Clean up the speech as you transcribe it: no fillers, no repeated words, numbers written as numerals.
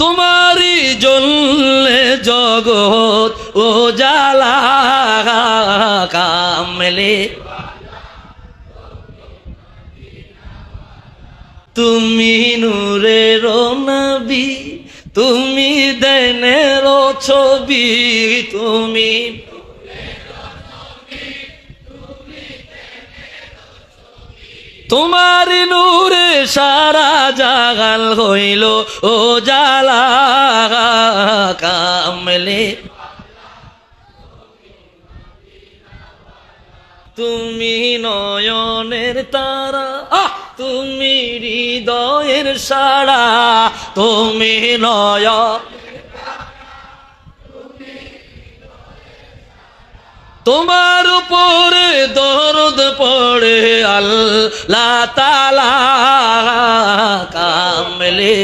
তোমারি জ্বললে জগৎ ও জালা কামলে তুমি নূরের নবী তুমি দেনের ছবি তুমি তোমার নূরে সারা জাগাল হইল ও জালা কামলে তুমি নয়নের তারা তুমি হৃদয়ের সারা তুমি তোমার উপরে দরদ পড়ে আল্লাহ তাআলা কামলে